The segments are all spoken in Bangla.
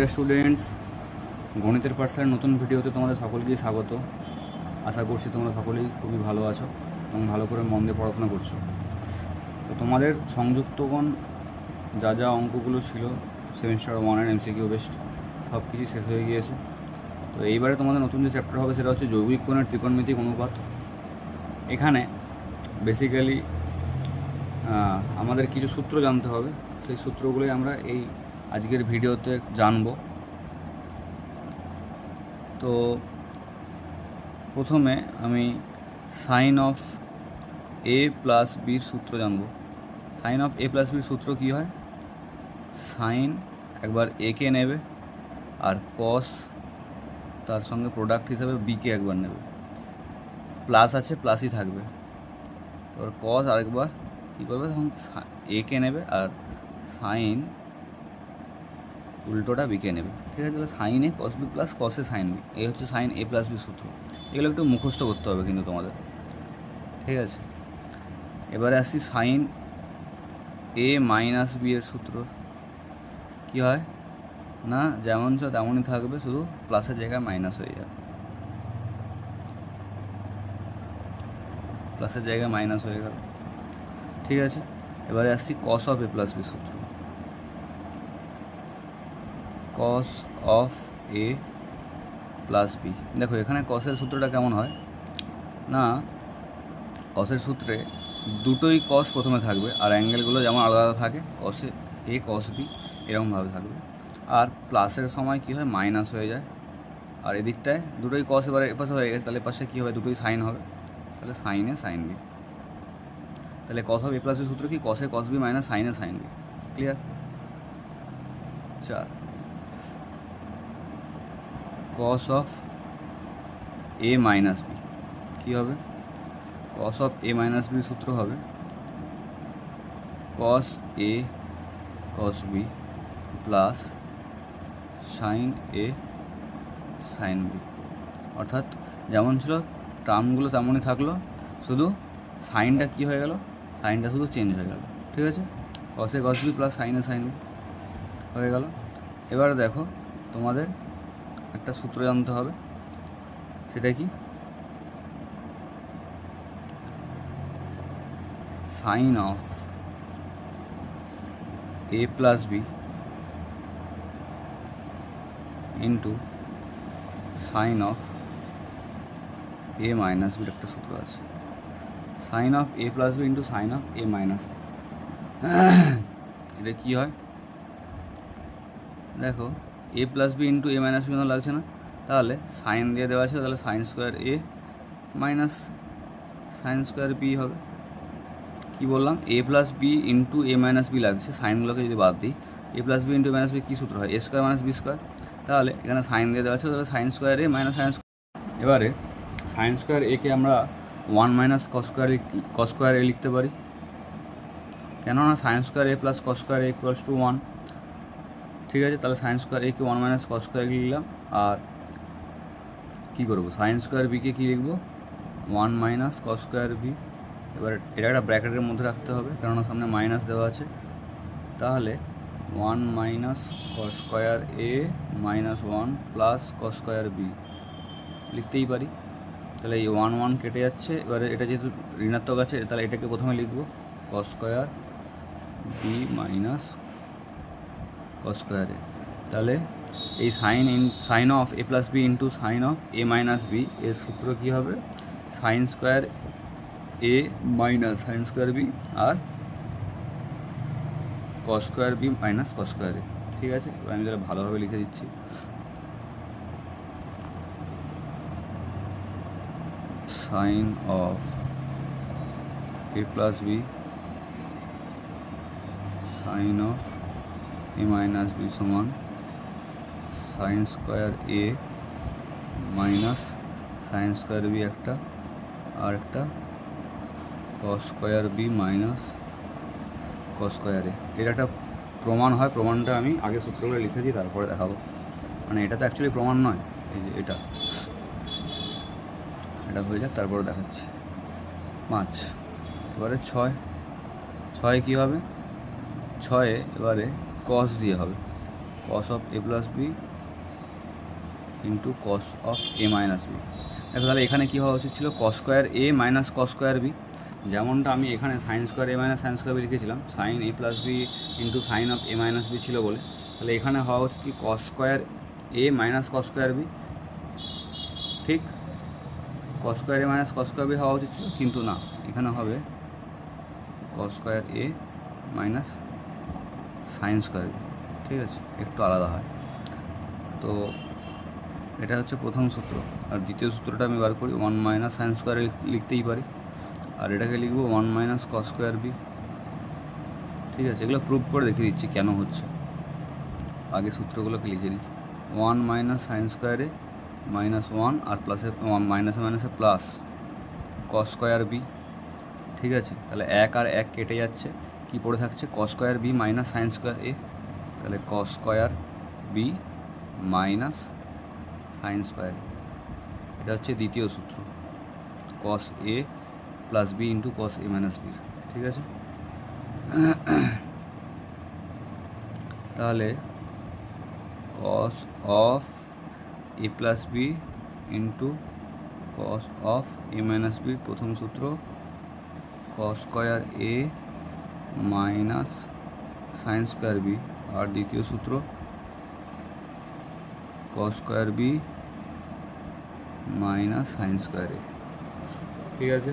ডিয়ার স্টুডেন্টস, গণিতের পাঠশালার নতুন ভিডিওতে তোমাদের সকলকেই স্বাগত। আশা করছি তোমরা সকলেই খুবই ভালো আছো এবং ভালো করে মন দিয়ে পড়াশোনা করছো। তো তোমাদের সংযুক্তগণ যা যা অঙ্কগুলো ছিল সেমিস্টার 1 এর এমসিকিউ বেস্ট সব কিছু শেষ হয়ে গিয়েছে। তো এইবারে তোমাদের নতুন যে চ্যাপ্টার হবে সেটা হচ্ছে জৈবিক কোণের ত্রিকোণমিতিক অনুপাত। এখানে বেসিক্যালি আমাদের কিছু সূত্র জানতে হবে, সেই সূত্রগুলোই আমরা এই আজকের ভিডিওতে জানবো। তো প্রথমে আমি সাইন অফ এ প্লাস বির সূত্র জানব। সাইন অফ এ প্লাস বির সূত্র কী হয়? সাইন একবার একে নেবে আর কস তার সঙ্গে প্রোডাক্ট হিসাবে বিকে একবার নেবে, প্লাস আছে প্লাসই থাকবে। তারপর কস আরেকবার কী করবে, তখন একে নেবে আর সাইন উল্টোটা বিকে নেবে। ঠিক আছে, তাহলে sine A cos B plus cos A sine B, এই হচ্ছে সাইন এ প্লাস বি সূত্র। এগুলো একটু মুখস্থ করতে হবে কিন্তু তোমাদের, ঠিক আছে। এবারে আসছি সাইন এ মাইনাস বি এর সূত্র কী হয় না, যেমন ছিল তেমনই থাকবে, শুধু প্লাসের জায়গায় মাইনাস হয়ে যাবে, প্লাসের জায়গায় মাইনাস হয়ে গেল। ঠিক আছে, এবারে আসছি cos of A plus B সূত্র। Cos of A plus B, দেখো এখানে কসের সূত্রটা কেমন হয় না, কসের সূত্রে দুটোই কস প্রথমে থাকবে আর অ্যাঙ্গেলগুলো যেমন আলাদা আলাদা থাকে, কসে এ কস বি এরকমভাবে থাকবে। আর প্লাসের সময় কী হয়, মাইনাস হয়ে যায়। আর এদিকটায় দুটোই কস এবারে এপাশে হয়ে গেছে, তাহলে এপাশে কী হবে, দুটোই সাইন হবে, তাহলে সাইনে সাইন বি। তাহলে cos of A plus B সূত্র কি, cos A cos B minus sine A sine B. Clear? 4 cos of A minus B কী হবে, কস অফ এ মাইনাস বির সূত্র হবে cos A cos B plus sine A sine B. অর্থাৎ যেমন ছিল টার্মগুলো তেমনই থাকলো, শুধু সাইনটা কী হয়ে গেল, সাইনটা শুধু চেঞ্জ হয়ে গেল। ঠিক আছে, কস A cos B plus sine A sine B হয়ে গেল। এবারে দেখো তোমাদের একটা সূত্র জানতে হবে, সেটা কি, sine of A plus B into sine of A minus বির একটা সূত্র আছে। Sine of A plus B into sine of A minus B, এটা কী হয় দেখো, A plus B into A minus B মতো লাগছে না, তাহলে সাইন দিয়ে দেওয়া আছে, তাহলে sine square A minus sine square B হবে। কী বললাম, A plus B into A minus B লাগছে, সাইনগুলোকে যদি বাদ দিই, এ plus B into A minus B কী সূত্র হয়, এ স্কোয়ার মাইনাস বি স্কোয়ার। তাহলে এখানে সাইন দিয়ে দেওয়া আছে, তাহলে sine square A minus sine square. এবারে সাইন স্কোয়ার একে আমরা 1 মাইনাস কস স্কোয়ার এ লিখতে পারি, কেননা sign square A plus cos square A equals to 1। ঠিক আছে, তাহলে সাইন স্কোয়ার একে 1 মাইনাস কস স্কোয়ার লিখলাম। আর কী করবো, সাইন স্কোয়ার বিকে কী লিখবো, 1 মাইনাস কস স্কোয়ার বি। এবার এটা একটা ব্র্যাকেটের মধ্যে রাখতে হবে, কেননা সামনে মাইনাস দেওয়া আছে। তাহলে 1 minus cos square A minus 1 plus cos square B লিখতেই পারি। তাহলে এই 1 1 কেটে যাচ্ছে। এবারে এটা যেহেতু ঋণাত্মক আছে, তাহলে এটাকে প্রথমে লিখবো cos square B minus cos square A. তাহলে এই sine of A plus B into sine of A minus B এর সূত্র কী হবে, sine square A minus sine square B আর cos square B minus cos square A. ঠিক আছে, এবার আমি তাহলে ভালোভাবে লিখে দিচ্ছি। Sine of A plus B sine of A minus B সমান sine square A minus sine square B একটা, আর একটা cos square B minus cos square A. এটা একটা প্রমাণ হয়, প্রমাণটা আমি আগে সূত্রগুলো লিখেছি তারপরে দেখাবো। মানে এটা তো অ্যাকচুয়ালি প্রমাণ নয়, এই যে এটা হয়ে যাক তারপরে দেখাচ্ছি। 5 এবারে 6 কী হবে, 6 এবারে কস দিয়ে হবে, cos of A plus B into cos of A minus B. দেখো তাহলে এখানে কী হওয়া উচিত ছিল, cos square A minus cos square B, যেমনটা আমি এখানে sine square A minus sine square B লিখেছিলাম, sine A plus B into sine of A minus B ছিল বলে, তাহলে এখানে হওয়া উচিত কি cos square A minus cos square B, ঠিক cos square A minus cos square B হওয়া উচিত ছিল, কিন্তু না, এখানে হবে কস square A minus sine square B, ঠিক আছে, একটু আলাদা হয়। তো এটা হচ্ছে প্রথম সূত্র। আর দ্বিতীয় সূত্রটা আমি বার করি, 1 মাইনাস সাইন স্কোয়ারে লিখতেই পারি, আর এটাকে লিখবো 1 মাইনাস কস স্কোয়ার বি, ঠিক আছে। এগুলো প্রুভ করে দেখিয়ে দিচ্ছি কেন হচ্ছে, আগে সূত্রগুলোকে লিখে নিই। 1 মাইনাস সাইন স্কোয়ারে মাইনাস 1 আর প্লাসে মাইনাসে মাইনাসে প্লাস কস স্কোয়ার বি, ঠিক আছে। তাহলে 1 আর 1 কেটে যাচ্ছে, কি পড়ে থাকছে cos square B minus sine square A, তাহলে cos square B minus sine square A, এটা হচ্ছে দ্বিতীয় সূত্র, cos A plus B into cos A minus B, ঠিক আছে। তাহলে cos of A plus B into cos of A minus B প্রথম সূত্র, cos square A minus sine square B, আর দ্বিতীয় সূত্র cos square B minus sine square A, ঠিক আছে।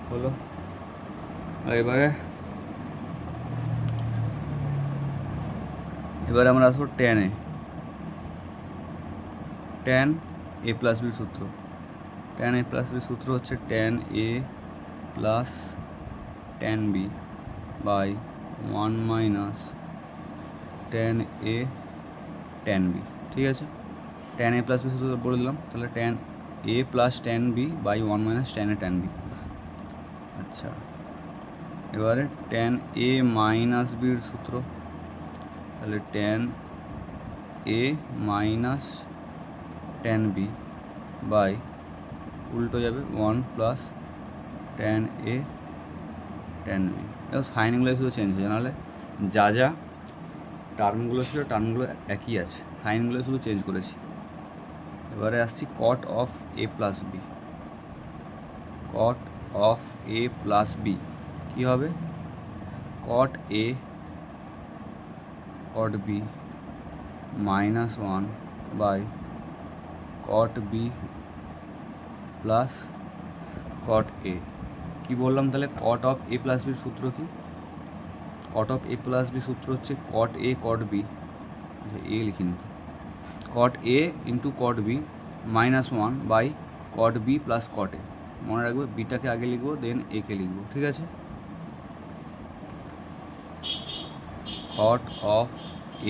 হলো, এবারে আমরা আসবো ট্যান এ প্লাস বির সূত্র। ট্যান এ প্লাস বির সূত্র হচ্ছে tan A plus tan B by 1 minus tan A tan B, ঠিক আছে। ট্যান এ প্লাস বি সূত্র বলে দিলাম, তাহলে tan A plus tan B by 1 minus tan A tan B. আচ্ছা, এবারে ট্যান এ মাইনাস বির সূত্র, তাহলে tan A minus tan B by উল্টো যাবে 1 plus tan A tan B. দেখো সাইনগুলো শুধু চেঞ্জ হয়েছে, নাহলে যা টার্মগুলো ছিল টার্মগুলো একই আছে, সাইনগুলো শুধু চেঞ্জ করেছি। এবারে আসছি cot of A plus B, cot of A plus B কী হবে, cot A cot B minus 1 by cot B plus cot A. কী বললাম তাহলে, কট অফ এ প্লাস বির সূত্র কি, cot of A plus B সূত্র হচ্ছে কট এ কট বি, এ লিখে নিতে, cot A into cot B minus 1 by cot B plus cot A. মনে রাখবে বিটাকে আগে লিখবো দেন এ কে লিখবো, ঠিক আছে। কট অফ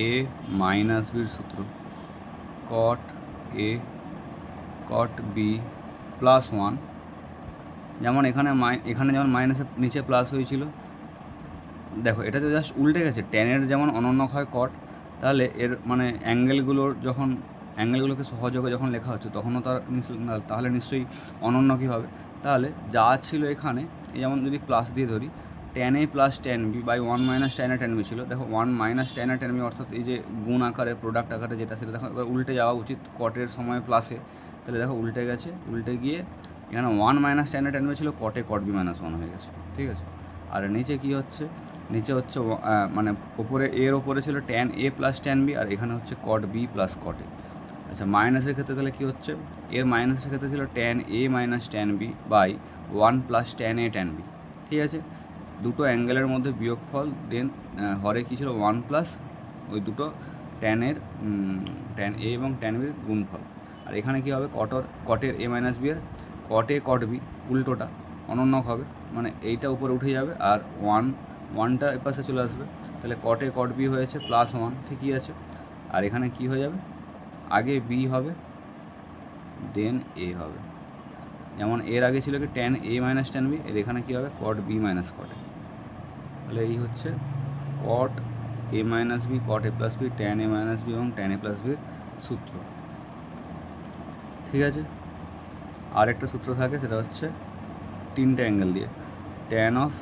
এ মাইনাস বির সূত্র কট এ কট বি প্লাস 1, যেমন এখানে যেমন মাইনাসের নিচে প্লাস হয়েছিল, দেখো এটাতে জাস্ট উল্টে গেছে, ট্যানের যেমন অনন্যক হয় কট, তাহলে এর মানে অ্যাঙ্গেলগুলোকে সহযোগে যখন লেখা হচ্ছে তখনও তাহলে নিশ্চয়ই অনন্যকই হবে। তাহলে যা ছিল এখানে, এই যেমন যদি প্লাস দিয়ে ধরি, tan A plus tan B by 1 minus tan A tan B ছিল, দেখো 1 minus tan A tan B অর্থাৎ এই যে গুণ আকারে প্রোডাক্ট আকারে যেটা সেটা দেখো এবার উল্টে যাওয়া উচিত কটের সময় প্লাসে, তাহলে দেখো উল্টে গেছে, উল্টে গিয়ে এখানে 1 minus tan A tan B ছিল, কটে কট বি মাইনাস 1 হয়ে গেছে, ঠিক আছে। আর নিচে কী হচ্ছে, নিচে হচ্ছে মানে এর ওপরে ছিল tan A plus tan B, আর এখানে হচ্ছে কট বি প্লাস কট এ। আচ্ছা, মাইনাসের ক্ষেত্রে তাহলে কী হচ্ছে, এর মাইনাসের ক্ষেত্রে ছিল tan A minus tan B by 1 plus tan A tan B, ঠিক আছে। দুটো অ্যাঙ্গেলের মধ্যে বিয়োগফল, দেন হরে কী ছিল 1 প্লাস ওই দুটো ট্যান এ এবং ট্যান বির গুণফল। আর এখানে কী হবে, কটের এ মাইনাস বি এর কট এ কট বি উল্টোটা অনন্যক হবে, মানে এইটা উপরে উঠে যাবে আর 1টা এপাশে চলে আসবে, তাহলে কট এ কট বি হয়েছে প্লাস 1, ঠিকই আছে। আর এখানে কি হয়ে যাবে, আগে বি হবে দেন এ হবে, যেমন এর আগে ছিল কি tan A minus tan B, এর এখানে কী হবে কট বি মাইনাস কট এ। তাহলে এই হচ্ছে cot A minus B cot A plus B tan A minus B এবং ট্যান এ প্লাস বির সূত্র, ঠিক আছে। আরেকটা সূত্র থাকে, সেটা হচ্ছে তিনটে অ্যাঙ্গেল দিয়ে, tan of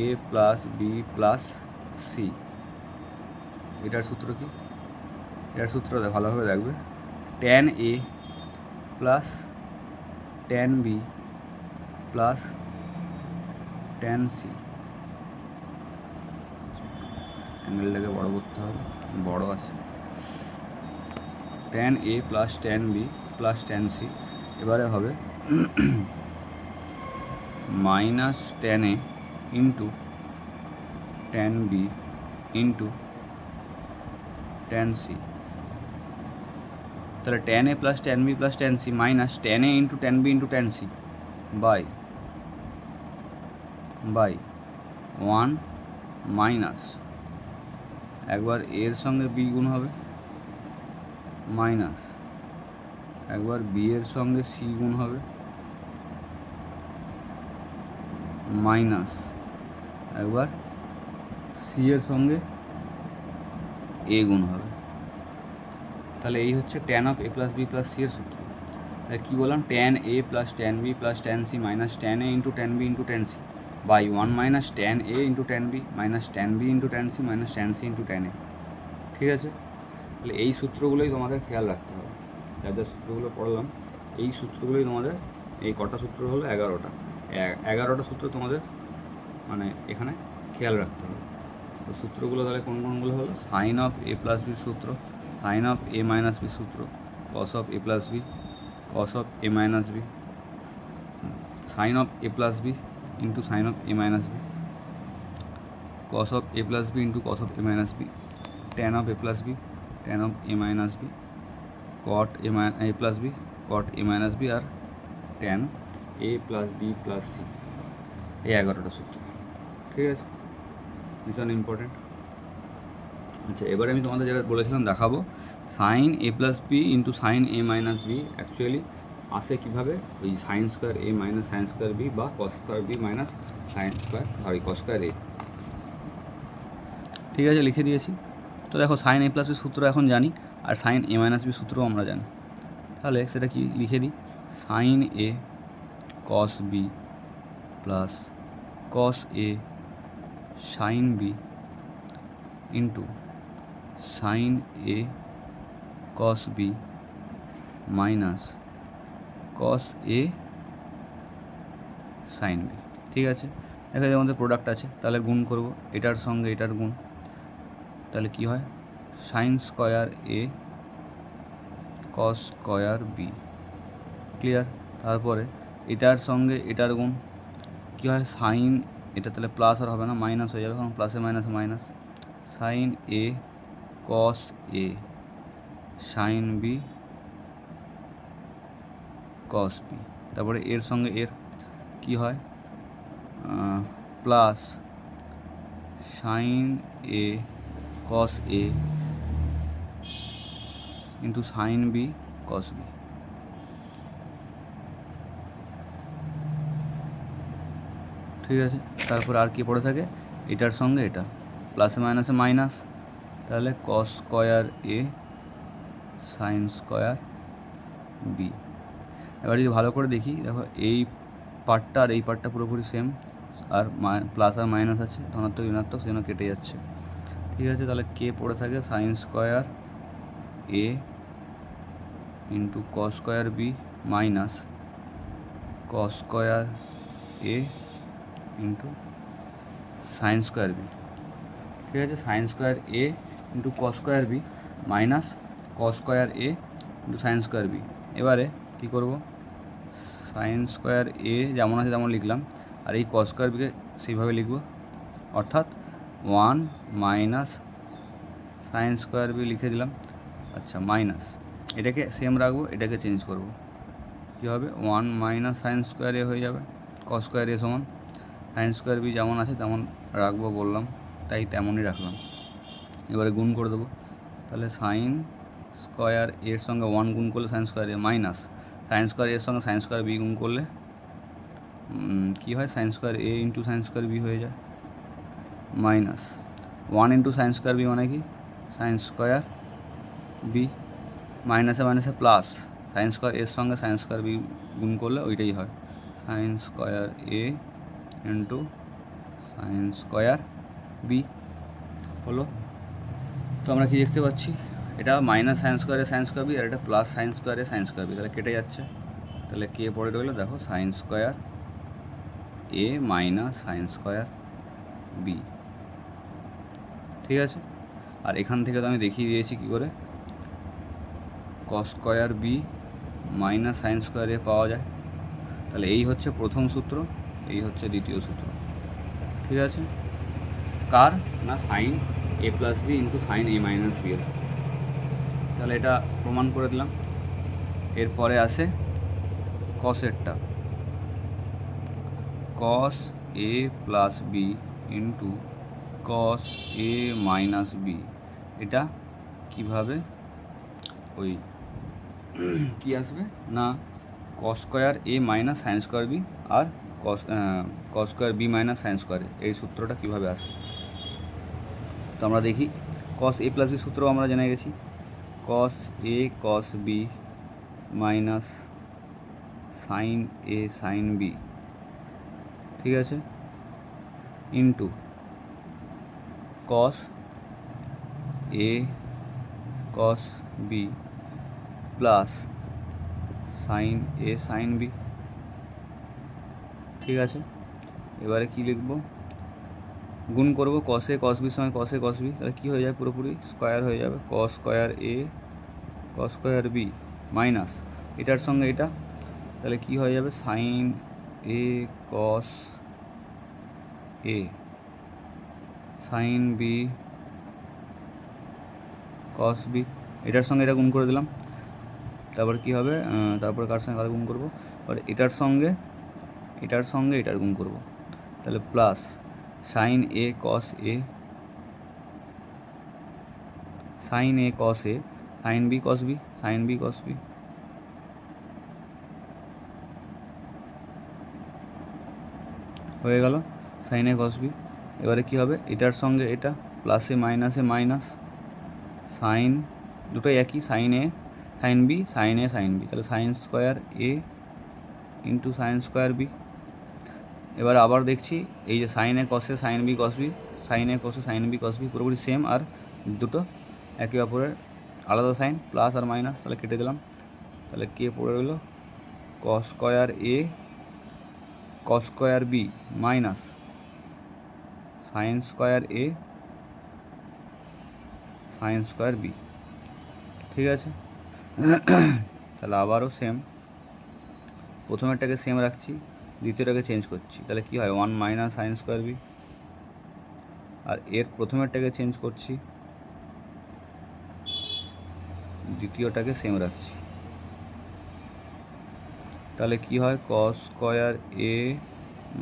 A plus B plus C. এটার সূত্র কি? এটার সূত্র ভালোভাবে দেখবে, tan A plus tan B plus tan C. অ্যাঙ্গেলটাকে বড় করতে হবে, বড় আছে। Tan A plus tan B plus tan C, এবারে হবে minus tan A into tan B into tan C. তাহলে tan A plus tan B plus tan C minus tan A into tan B into tan C by 1 minus, একবার এর সঙ্গে বি গুণ হবে, মাইনাস একবার বি এর সঙ্গে সি গুণ হবে, মাইনাস একবার সি এর সঙ্গে এ গুণ হবে। তাহলে এই হচ্ছে tan of A plus B plus C এর সূত্র। তাহলে কী বললাম, tan A plus tan B plus tan C minus tan A into tan B into tan C by 1 minus tan A into tan B minus tan B into tan C minus tan C into tan A. ঠিক আছে? তাহলে এই সূত্রগুলোই তোমাদের খেয়াল রাখতে হবে। যা যা সূত্রগুলো পড়লাম, এই সূত্রগুলোই তোমাদের, এই কটা সূত্র হলো 11টা, 11টা সূত্র তোমাদের মানে এখানে খেয়াল রাখতে হবে। তো সূত্রগুলো তাহলে কোন কোনগুলো হলো, সাইন অফ এ প্লাস বির সূত্র, সাইন অফ এ মাইনাস বির সূত্র, cos of A plus B, cos of A minus B, sine of A plus B into sine of A minus B, cos of A plus B into cos of A minus B, tan of A plus B, tan of A minus B, cot A plus B, cot A minus B, আর tan A plus B plus C. এই 11টা সূত্র। ঠিক আছে, ভীষণ ইম্পর্টেন্ট। আচ্ছা, এবারে আমি তোমাদের যেটা বলেছিলাম দেখাবো, sine A plus B into sine A minus B actually আসে কীভাবে, ওই sine square A minus sine square B বা cos square B minus sine square cos square A. ঠিক আছে, লিখে দিয়েছি। তো দেখো, সাইন এ প্লাস বি সূত্র এখন জানি, আর সাইন এ মাইনাস বি সূত্রও আমরা জানি। তাহলে সেটা কি লিখে দিই, sign A cos B plus cos A sine B into sine A cos B minus cos A sine B. ঠিক আছে, দেখা যায় আমাদের প্রোডাক্ট আছে, তাহলে গুণ করব এটার সঙ্গে এটার গুণ, তাহলে কি হয়, সাইন স্কয়ার এ কস স্কয়ার বি। ক্লিয়ার? তারপরে এটার সঙ্গে এটার গুণ কী হয়, সাইন, এটা তাহলে প্লাস আর হবে না, মাইনাস হয়ে যাবে, কারণ প্লাসে মাইনাসে minus, sine A cos A sine B cos B. তারপরে এর সঙ্গে এর কি হয়, plus sine A cos A into sine B cos B. ঠিক আছে, তারপর আর কি পড়ে থাকে, এটার সঙ্গে এটা, প্লাসে মাইনাসে মাইনাস, তাহলে কস স্কয়ার এ সাইন স্কয়ার বি। এবার যদি ভালো করে দেখি, দেখো এই পার্টটা আর এই পার্টটা পুরোপুরি সেম, আর প্লাস আর মাইনাস আছে, ধনাত্মক ঋণাত্মক, সেজন্য কেটে যাচ্ছে। ঠিক আছে, তাহলে কে পড়ে থাকে, sine square A into cos square B minus cos square A into sine square B. ঠিক আছে, sine square A into cos square B minus cos square A into sine square B. এবারে কী করব, সাইন স্কোয়ার এ যেমন আছে তেমন লিখলাম, আর এই কস স্কোয়ার বিকে সেইভাবে লিখব, অর্থাৎ 1 মাইনাস সাইন স্কোয়ার বি লিখে দিলাম। আচ্ছা, মাইনাস এটাকে সেম রাখবো, এটাকে চেঞ্জ করব, কী হবে, 1 মাইনাস সাইন স্কোয়ার এ হয়ে যাবে, কস স্কোয়ার এ সমান সাইন স্কোয়ার বি যেমন আছে তেমন রাখবো বললাম, তাই তেমনই রাখলাম। এবারে গুণ করে দেবো, তাহলে সাইন স্কোয়ার এর সঙ্গে 1 গুণ করলে sine square A minus sine square এর সঙ্গে সাইন স্কোয়ার বি গুণ করলে কী হয়, sine square A into sine square B হয়ে যায়, minus 1 into sine square B মানে কি, সাইন স্কোয়ার বি, মাইনাসে মাইনাসে প্লাস, সাইন স্কোয়ার এর সঙ্গে সাইন স্কোয়ার বি গুণ করলে ওইটাই হয়, sine square A into sine square B হলো। তো আমরা কি দেখতে পাচ্ছি, এটা মাইনাস সাইন স্কোয়ার বি আর এটা প্লাস সাইন স্কোয়ার বি, তাহলে কেটে যাচ্ছে। তাহলে কে পড়ে রইলো দেখো, sign square A minus sine square B. ঠিক আছে, আর এখান থেকে তো আমি দেখিয়ে দিয়েছি কী করে cos square B minus sine square A পাওয়া যায়। তাহলে এই হচ্ছে প্রথম সূত্র, এই হচ্ছে দ্বিতীয় সূত্র। ঠিক আছে, কার না sine A plus B into sine A minus B এর। তাহলে এটা প্রমাণ করে দিলাম। এরপরে আসে কসেরটা, cos A plus B into cos A minus B. এটা কিভাবে ওই কি আসবে না cos square A minus sine square B আর cos square B minus sine square, এই সূত্রটা কীভাবে আসে। তো আমরা দেখি, কস এ প্লাস বি সূত্র আমরা জেনে গেছি, কস A cos B minus sine A sine B. ঠিক আছে, into cos A cos B plus sine A sine B. ঠিক আছে, এবারে কি লিখব, গুণ করব কস এ কস বির সঙ্গে কস এ কস বি, তাহলে কী হয়ে যায়, পুরোপুরি স্কোয়ার হয়ে যাবে, কস square A cos square B minus এটার সঙ্গে এটা, তাহলে কি হয়ে যাবে, sign A cos A sine B cos B, এটার সঙ্গে এটা গুণ করে দিলাম। তারপর কি হবে, তারপরে কার সঙ্গে কার গুণ করব, আর এটার সঙ্গে এটার গুণ করব, তাহলে plus sine A cos A sine A cos A sine B cos B sine B cos B. হয়ে গেল সাইন এ কস বি। এবারে কী হবে, এটার সঙ্গে এটা প্লাসে মাইনাসে মাইনাস, সাইন দুটোই একই, sine A sine B sine A sine B, তাহলে sine square A into sine square B. এবার আবার দেখছি, এই যে sine A cos A sine B cos B, sine A cos A sine B cos B পুরোপুরি সেম, আর দুটো একে অপরের আলাদা সাইন, প্লাস আর মাইনাস, তাহলে কেটে দিলাম। তাহলে কে পড়ে রইল, cos square A cos square B minus sine square A sine square B. ঠিক আছে, তাহলে আবারও সেম, প্রথমেরটাকে সেম রাখছি, দ্বিতীয়টাকে চেঞ্জ করছি, তাহলে কী হয়, 1 মাইনাস সাইন স্কোয়ার বি, আর এর প্রথমেরটাকে চেঞ্জ করছি, দ্বিতীয়টাকে সেম রাখছি, তাহলে কি হয়, cos square A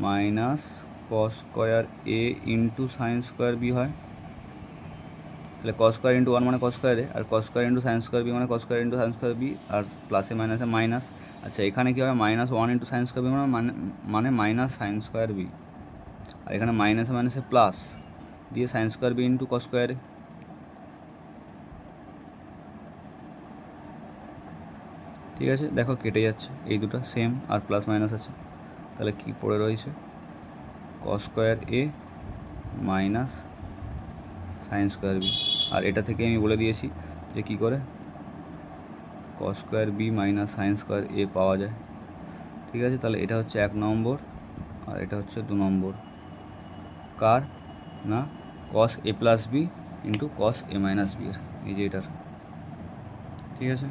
minus cos square A into sine square B হয়। তাহলে কস স্কোয়ার ইন্টু 1 মানে কস স্কোয়ার এ, আর cos square into sine square B মানে cos square into sine square B, আর প্লাসে মাইনাসে মাইনাস। আচ্ছা, এখানে কী হবে, minus 1 into sine square B মানে মাইনাস সাইন স্কোয়ার বি, আর এখানে মাইনাসে মাইনাসে প্লাস দিয়ে sine square B into cos square A. ঠিক আছে, দেখো কেটে যাচ্ছে, এই দুটো সেম, আর প্লাস মাইনাস আছে, তাহলে কি পড়ে রয়েছে, cos square A minus sine square B. আর এটা থেকে আমি বলে দিয়েছি যে কী করে cos square B minus sine square A পাওয়া যায়। ঠিক আছে, তাহলে এটা হচ্ছে 1 নম্বর আর এটা হচ্ছে 2 নম্বর, কার না কস A plus B into cos A minus B এর, এই যে এটার। ঠিক আছে,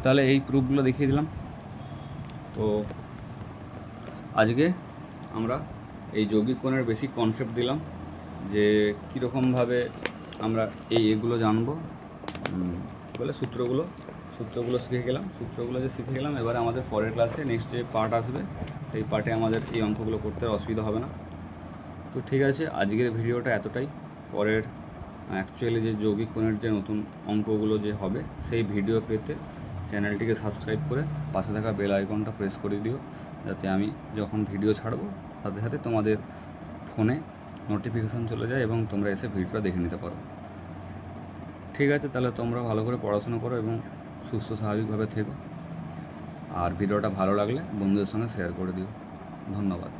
তাহলে এই প্রুফগুলো দেখিয়ে দিলাম। তো আজকে আমরা এই যৌগিক কোণের বেসিক কনসেপ্ট দিলাম, যে কীরকমভাবে আমরা এগুলো জানবো, বলে সূত্রগুলো শিখে গেলাম। এবারে আমাদের পরের ক্লাসে নেক্সট যে পার্ট আসবে, সেই পার্টে আমাদের এই অঙ্কগুলো করতে অসুবিধা হবে না। তো ঠিক আছে, আজকের ভিডিওটা এতটাই। পরের অ্যাকচুয়ালি যে যৌগিক কোণের যে নতুন অঙ্কগুলো যে হবে, সেই ভিডিও পেতে চ্যানেলটিকে সাবস্ক্রাইব করে পাশে থাকা বেল আইকনটা প্রেস করে দিও, যাতে আমি যখন ভিডিও ছাড়বো সাথে সাথে তোমাদের ফোনে নোটিফিকেশান চলে যায় এবং তোমরা এসে ভিডিওটা দেখে নিতে পারো। ঠিক আছে, তাহলে তোমরা ভালো করে পড়াশোনা করো এবং সুস্থ স্বাভাবিকভাবে থেকো। আর ভিডিওটা ভালো লাগলে বন্ধুদের সঙ্গে শেয়ার করে দিও। ধন্যবাদ।